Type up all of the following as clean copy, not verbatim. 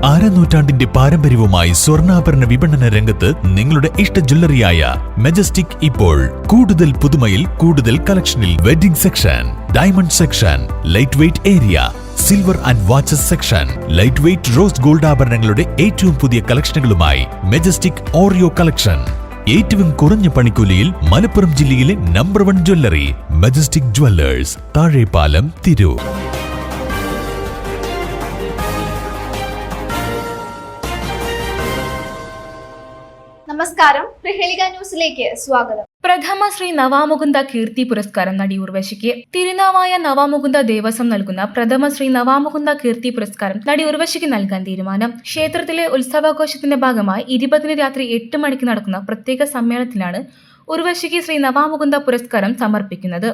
അരനൂറ്റാണ്ടിന്റെ പാരമ്പര്യവുമായി സ്വർണ്ണാഭരണ വിപണന രംഗത്ത് നിങ്ങളുടെ ഇഷ്ട ജ്വല്ലറിയായ മെജസ്റ്റിക് ഇപ്പോൾ കൂടുതൽ പുതുമയിൽ കൂടുതൽ കളക്ഷനിൽ wedding section, diamond section, light weight area, silver and watches section, light weight rose gold ആഭരണങ്ങളുടെ ഏറ്റവും പുതിയ കളക്ഷനുകളുമായി മെജസ്റ്റിക് ഓറിയോ കളക്ഷൻ. ഏറ്റവും കുറഞ്ഞ പണിക്കൂലിയിൽ മലപ്പുറം ജില്ലയിലെ number 1 jewellery majestic Jewellers, Thazhepalam, Tirur. നമസ്കാരം, പ്രഹേളിക ന്യൂസിലേക്ക് സ്വാഗതം. പ്രഥമ ശ്രീ നവാമുകുന്ദ കീർത്തി പുരസ്കാരം നടി ഉർവശിക്ക്. തിരുനാവായ നവാമുകുന്ദ ദേവസ്വം നൽകുന്ന പ്രഥമ ശ്രീ നവാമുകുന്ദ കീർത്തി പുരസ്കാരം നടി ഉർവശിക്ക് നൽകാൻ തീരുമാനം. ക്ഷേത്രത്തിലെ ഉത്സവാഘോഷത്തിന്റെ ഭാഗമായി 20 രാത്രി 8 മണിക്ക് നടക്കുന്ന പ്രത്യേക സമ്മേളനത്തിലാണ് ഉർവശിക്ക് ശ്രീ നവാമുകുന്ദ പുരസ്കാരം സമർപ്പിക്കുന്നത്.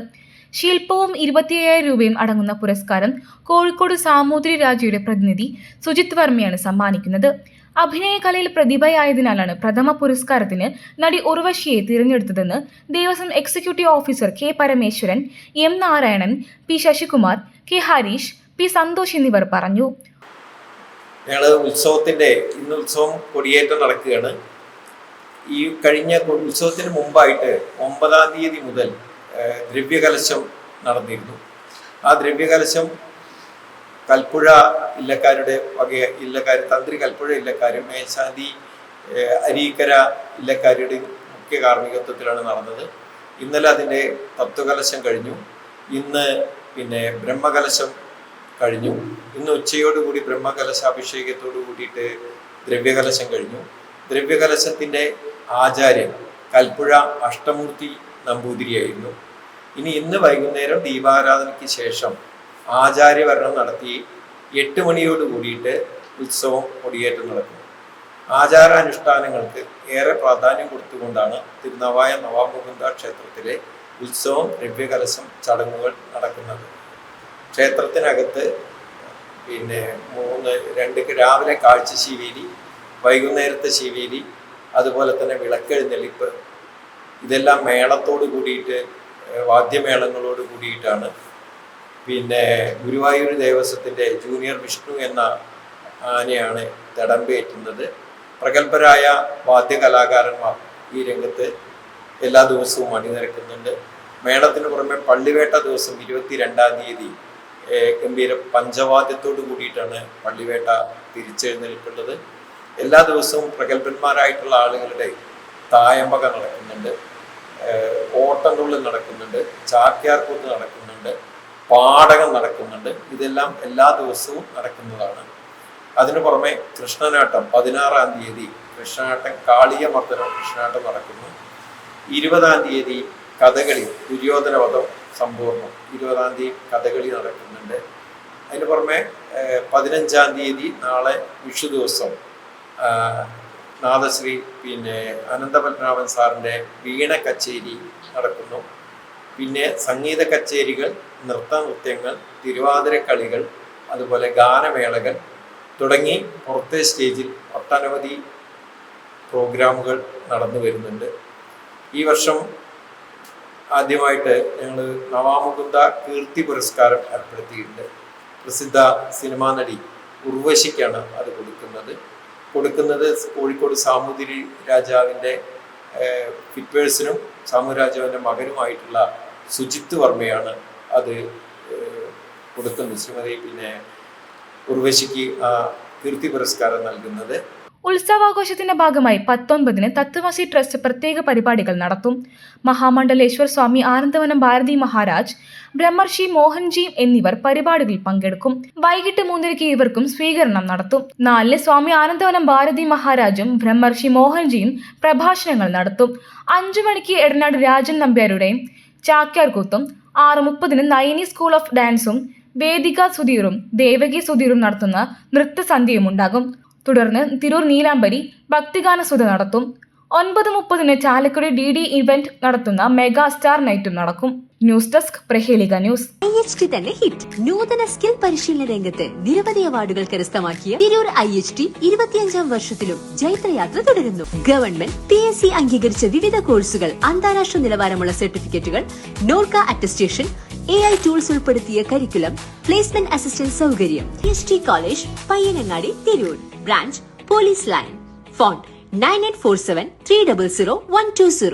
ശില്പവും 25,000 രൂപയും അടങ്ങുന്ന പുരസ്കാരം കോഴിക്കോട് സാമൂതിരി രാജയുടെ പ്രതിനിധി സുജിത് വർമ്മയാണ് സമ്മാനിക്കുന്നത്. അഭിനയ കലയിൽ പ്രതിഭയായതിനാലാണ് പ്രഥമ പുരസ്കാരത്തിന് നടി ഉർവശിയെ തിരഞ്ഞെടുത്തതെന്ന് Devaswom executive officer K Parameswaran, M Narayanan, P Sasikumar, K Harish, P Santhosh എന്നിവർ പറഞ്ഞു. ഞങ്ങൾ ഇന്ന് ഉത്സവം കൊടിയേറ്റം നടക്കുകയാണ്. ഈ കഴിഞ്ഞ ഉത്സവത്തിന് മുമ്പായിട്ട് 9-ാം തീയതി മുതൽ ദ്രവ്യകലശം നടന്നിരുന്നു. ആ ദ്രവ്യകലശം കൽപ്പുഴ ഇല്ലക്കാരുടെ തന്ത്രി കൽപ്പുഴ ഇല്ലക്കാരും മേൽശാന്തി അരീക്കര ഇല്ലക്കാരുടെ മുഖ്യ കാർമ്മികത്വത്തിലാണ് നടന്നത്. ഇന്നലെ അതിൻ്റെ തത്വകലശം കഴിഞ്ഞു. ഇന്ന് ബ്രഹ്മകലശം കഴിഞ്ഞു. ഇന്ന് ഉച്ചയോടുകൂടി ബ്രഹ്മകലശാഭിഷേകത്തോടു കൂടിയിട്ട് ദ്രവ്യകലശം കഴിഞ്ഞു. ദ്രവ്യകലശത്തിൻ്റെ ആചാര്യൻ കൽപ്പുഴ അഷ്ടമൂർത്തി നമ്പൂതിരിയായിരുന്നു. ഇന്ന് വൈകുന്നേരം ദീപാരാധനയ്ക്ക് ശേഷം ആചാര്യവരണം നടത്തി 8 മണിയോട് കൂടിയിട്ട് ഉത്സവം കൊടിയേറ്റം നടക്കും. ആചാരാനുഷ്ഠാനങ്ങൾക്ക് ഏറെ പ്രാധാന്യം കൊടുത്തുകൊണ്ടാണ് തിരുനാവായ നവാമുകുന്ദ ക്ഷേത്രത്തിലെ ഉത്സവം ദ്രവ്യകലശം ചടങ്ങുകൾ നടക്കുന്നത്. ക്ഷേത്രത്തിനകത്ത് രാവിലെ കാഴ്ച ശീവേലി, വൈകുന്നേരത്തെ ശീവേലി, അതുപോലെ തന്നെ വിളക്കെഴുന്നള്ളിപ്പ്, ഇതെല്ലാം മേളത്തോട് കൂടിയിട്ട് വാദ്യമേളങ്ങളോട് കൂടിയിട്ടാണ്. ഗുരുവായൂർ ദേവസ്വത്തിൻ്റെ ജൂനിയർ വിഷ്ണു എന്ന ആനയാണ് തടമ്പേറ്റുന്നത്. പ്രഗത്ഭരായ വാദ്യകലാകാരന്മാർ ഈ രംഗത്ത് എല്ലാ ദിവസവും അണിനിരക്കുന്നുണ്ട്. മേളത്തിന് പുറമെ പള്ളിവേട്ട ദിവസം 22-ാം തീയതി ഗംഭീര പഞ്ചവാദ്യത്തോടു കൂടിയിട്ടാണ് പള്ളിവേട്ട തിരിച്ചെഴുന്നേൽപ്പുള്ളത്. എല്ലാ ദിവസവും പ്രഗത്ഭന്മാരായിട്ടുള്ള ആളുകളുടെ തായമ്പക നടക്കുന്നുണ്ട്, ഓട്ടംതുള്ളൽ നടക്കുന്നുണ്ട്, ചാക്യാർകൂത്ത് നടക്കുന്നുണ്ട്, പാടകം നടക്കുന്നുണ്ട്. ഇതെല്ലാം എല്ലാ ദിവസവും നടക്കുന്നതാണ്. അതിനു പുറമെ കൃഷ്ണനാട്ടം 16-ാം തീയതി കാളിയമർദ്ദനം കൃഷ്ണനാട്ടം നടക്കുന്നു. 20-ാം തീയതി കഥകളി ദുര്യോധനവധം സമ്പൂർണ്ണം 20-ാം തീയതി കഥകളി നടക്കുന്നുണ്ട്. അതിന് പുറമെ 15-ാം തീയതി നാളെ വിഷു ദിവസം നാദശ്രീ അനന്തപത്മനാഭൻ സാറിൻ്റെ വീണ കച്ചേരി നടക്കുന്നു. സംഗീത കച്ചേരികൾ, നൃത്തങ്ങൾ, തിരുവാതിരക്കളികൾ, അതുപോലെ ഗാനമേളകൾ തുടങ്ങി പുറത്തെ സ്റ്റേജിൽ ഒട്ടനവധി പ്രോഗ്രാമുകൾ നടന്നു വരുന്നുണ്ട്. ഈ വർഷം ആദ്യമായിട്ട് ഞങ്ങൾ നവാമുകുന്ദ കീർത്തി പുരസ്കാരം ഏർപ്പെടുത്തിയിട്ടുണ്ട്. പ്രസിദ്ധ സിനിമാ നടി ഉർവശിക്കാണ് അത് കൊടുക്കുന്നത്. കോഴിക്കോട് സാമൂതിരി രാജാവിൻ്റെ ഫിറ്റ്വേഴ്സിനും സാമൂരാജാവിൻ്റെ മകനുമായിട്ടുള്ള സുജിത്ത് വർമ്മയാണ് അത് കൊടുക്കുന്നത്. ശ്രീമതി ഉർവശിക്ക് കീർത്തി പുരസ്കാരം നൽകുന്നത്. ഉത്സവാഘോഷത്തിന്റെ ഭാഗമായി 19-ന് തത്വമസി ട്രസ്റ്റ് പ്രത്യേക പരിപാടികൾ നടത്തും. മഹാമണ്ഡലേശ്വർ സ്വാമി ആനന്ദവനം ഭാരതി മഹാരാജ്, ബ്രഹ്മർഷി മോഹൻജി എന്നിവർ പരിപാടികളിൽ പങ്കെടുക്കും. വൈകിട്ട് 3-ന് ഇവർക്കും സ്വീകരണം നടത്തും. 4-ന് സ്വാമി ആനന്ദവനം ഭാരതി മഹാരാജും ബ്രഹ്മർഷി മോഹൻജിയും പ്രഭാഷണങ്ങൾ നടത്തും. 5 മണിക്ക് എടനാട് രാജൻ നമ്പ്യാരുടെയും ചാക്യാർകൂത്തും, 6:30-ന് നയനി സ്കൂൾ ഓഫ് ഡാൻസും വേദിക സുധീറും ദേവകി സുധീറും നടത്തുന്ന നൃത്തസന്ധ്യയും ഉണ്ടാകും. തുടർന്ന് തിരൂർ നീലാംബരി ഭക്തിഗാനസുധ നടത്തും. 9:30-ന് ചാലക്കുടി DD ഇവന്റ് നടത്തുന്ന മെഗാ സ്റ്റാർ നൈറ്റും നടക്കും. News desk, Prahelika news. IHT തന്നെ ഹിറ്റ്. നൂതന സ്കിൽ പരിശീലന രംഗത്ത് നിരവധി അവാർഡുകൾ കരസ്ഥമാക്കിയ തിരൂർ IHT 25-ാം വർഷത്തിലും ജൈത്രയാത്ര തുടരുന്നു. ഗവൺമെന്റ് PSC അംഗീകരിച്ച വിവിധ കോഴ്സുകൾ, അന്താരാഷ്ട്ര നിലവാരമുള്ള സർട്ടിഫിക്കറ്റുകൾ, നോർക്ക അറ്റസ്റ്റേഷൻ, AI ടൂൾസ് ഉൾപ്പെടുത്തിയ കരിക്കുലം, പ്ലേസ്മെന്റ് അസിസ്റ്റന്റ് സൗകര്യം. IHT college, Payyanangadi, Tirur. Branch, Police Line. Phone 9847 300 120.